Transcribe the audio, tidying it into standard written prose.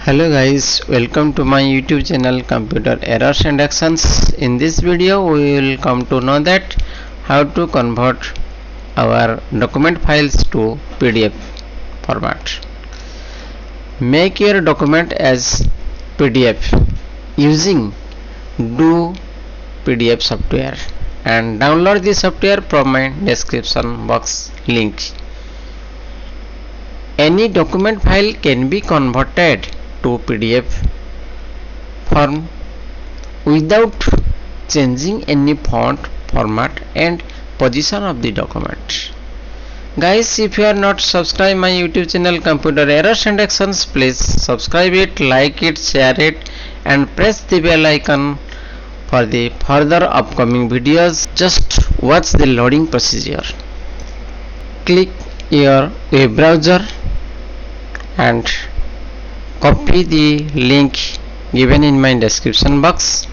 Hello guys, welcome to my YouTube channel Computer Errors and Actions. In this video we will come to know that how to convert our document files to PDF format. Make your document as PDF using Do PDF software and download the software from my description box link. Any document file can be converted to PDF form without changing any font, format and position of the document. Guys, if you are not subscribed my YouTube channel Computer Errors and Actions, please subscribe it, like it, share it and press the bell icon for the further upcoming videos. Just watch the loading procedure. Click your web browser and copy the link given in my description box